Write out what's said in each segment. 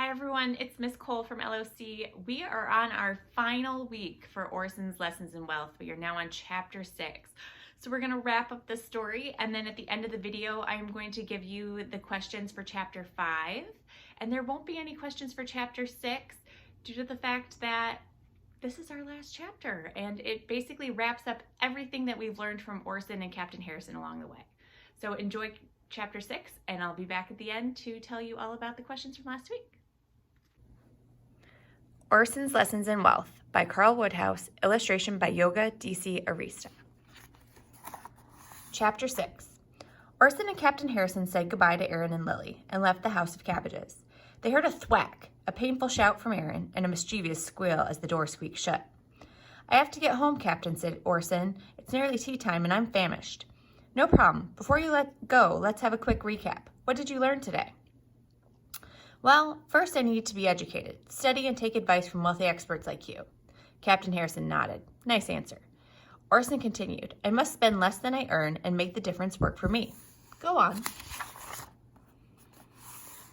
Hi everyone, it's Miss Cole from LOC. We are on our final week for Orson's Lessons in Wealth. We are now on chapter 6. So we're going to wrap up the story, and then at the end of the video I'm going to give you the questions for chapter 5. And there won't be any questions for chapter 6 due to the fact that this is our last chapter, and it basically wraps up everything that we've learned from Orson and Captain Harrison along the way. So enjoy chapter 6, and I'll be back at the end to tell you all about the questions from last week. Orson's Lessons in Wealth by Carl Woodhouse, illustration by Yoga DC Arista. Chapter 6. Orson and Captain Harrison said goodbye to Aaron and Lily and left the house of cabbages. They heard a thwack, a painful shout from Aaron, and a mischievous squeal as the door squeaked shut. "I have to get home, Captain," said Orson. "It's nearly tea time and I'm famished." "No problem. Before you let go, let's have a quick recap. What did you learn today?" "Well, first I need to be educated, study and take advice from wealthy experts like you." Captain Harrison nodded. "Nice answer." Orson continued, "I must spend less than I earn and make the difference work for me." "Go on."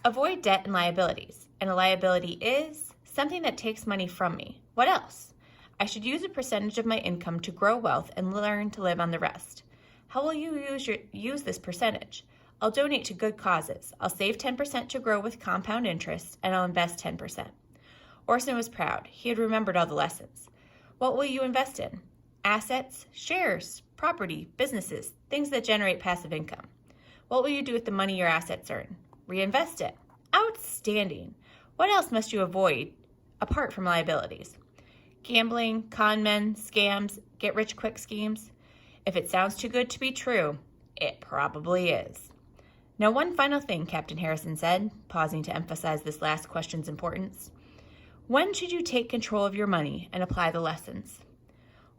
"Avoid debt and liabilities. And a liability is something that takes money from me. What else? I should use a percentage of my income to grow wealth and learn to live on the rest. How will you use this percentage? I'll donate to good causes. I'll save 10% to grow with compound interest, and I'll invest 10%. Orson was proud. He had remembered all the lessons. "What will you invest in?" "Assets, shares, property, businesses, things that generate passive income." "What will you do with the money your assets earn?" "Reinvest it." "Outstanding. What else must you avoid apart from liabilities?" "Gambling, con men, scams, get-rich-quick schemes." If it sounds too good to be true, it probably is. "Now, one final thing," Captain Harrison said, pausing to emphasize this last question's importance. "When should you take control of your money and apply the lessons?"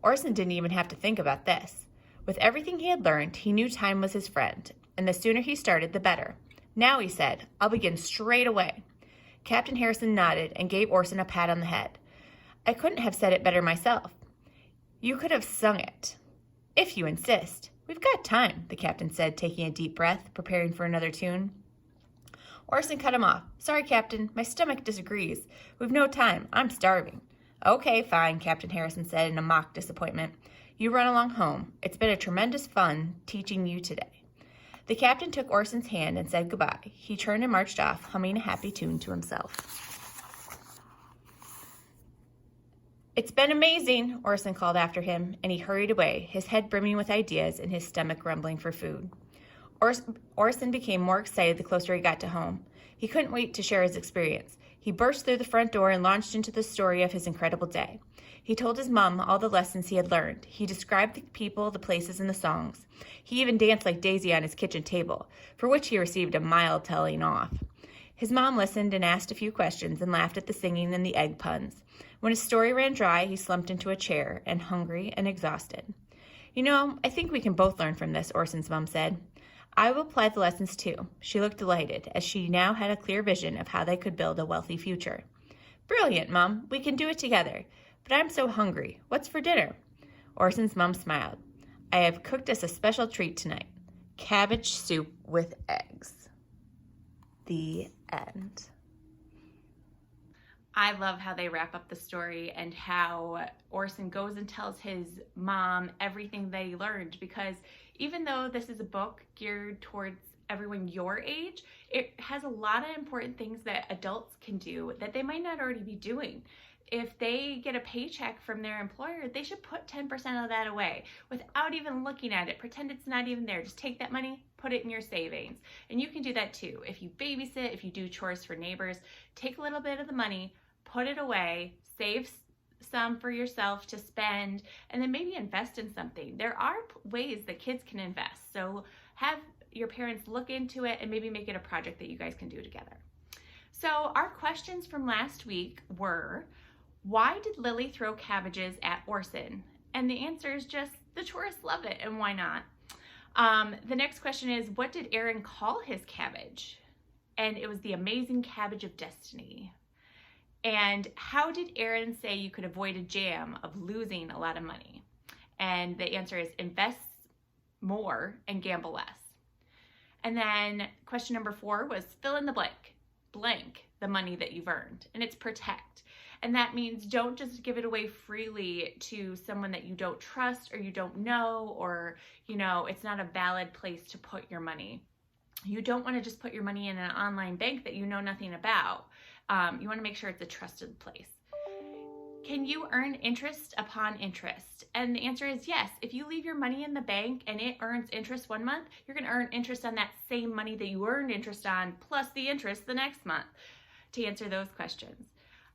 Orson didn't even have to think about this. With everything he had learned, he knew time was his friend, and the sooner he started, the better. "Now," he said, "I'll begin straight away." Captain Harrison nodded and gave Orson a pat on the head. "I couldn't have said it better myself. You could have sung it." "If you insist. We've got time," the captain said, taking a deep breath, preparing for another tune. Orson cut him off. "Sorry, Captain, my stomach disagrees. We've no time. I'm starving." "Okay, fine," Captain Harrison said in a mock disappointment. "You run along home. It's been a tremendous fun teaching you today." The captain took Orson's hand and said goodbye. He turned and marched off, humming a happy tune to himself. "It's been amazing," Orson called after him, and he hurried away, his head brimming with ideas and his stomach rumbling for food. Orson became more excited the closer he got to home. He couldn't wait to share his experience. He burst through the front door and launched into the story of his incredible day. He told his mom all the lessons he had learned. He described the people, the places, and the songs. He even danced like Daisy on his kitchen table, for which he received a mild telling off. His mom listened and asked a few questions and laughed at the singing and the egg puns. When his story ran dry, he slumped into a chair, and hungry and exhausted. "You know, I think we can both learn from this," Orson's mom said. "I will apply the lessons too." She looked delighted, as she now had a clear vision of how they could build a wealthy future. "Brilliant, Mom. We can do it together. But I'm so hungry. What's for dinner?" Orson's mom smiled. "I have cooked us a special treat tonight. Cabbage soup with eggs." The end. I love how they wrap up the story and how Orson goes and tells his mom everything they learned, because even though this is a book geared towards everyone your age, it has a lot of important things that adults can do that they might not already be doing. If they get a paycheck from their employer, they should put 10% of that away without even looking at it. Pretend it's not even there. Just take that money, put it in your savings. And you can do that too. If you babysit, if you do chores for neighbors, take a little bit of the money, put it away, save some for yourself to spend, and then maybe invest in something. There are ways that kids can invest. So have your parents look into it and maybe make it a project that you guys can do together. So our questions from last week were, why did Lily throw cabbages at Orson? And the answer is just, the tourists love it, and why not? The next question is, what did Aaron call his cabbage? And it was the amazing cabbage of destiny. And how did Aaron say you could avoid a jam of losing a lot of money? And the answer is invest more and gamble less. And then question number 4 was fill in the blank. blank the money that you've earned, and it's protect. And that means don't just give it away freely to someone that you don't trust or you don't know, or, it's not a valid place to put your money. You don't want to just put your money in an online bank that you know nothing about. You want to make sure it's a trusted place. Can you earn interest upon interest? And the answer is yes. If you leave your money in the bank and it earns interest one month, you're going to earn interest on that same money that you earned interest on, plus the interest the next month, to answer those questions.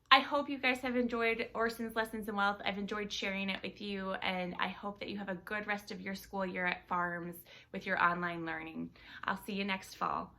I hope you guys have enjoyed Orson's Lessons in Wealth. I've enjoyed sharing it with you, and I hope that you have a good rest of your school year at Farms with your online learning. I'll see you next fall.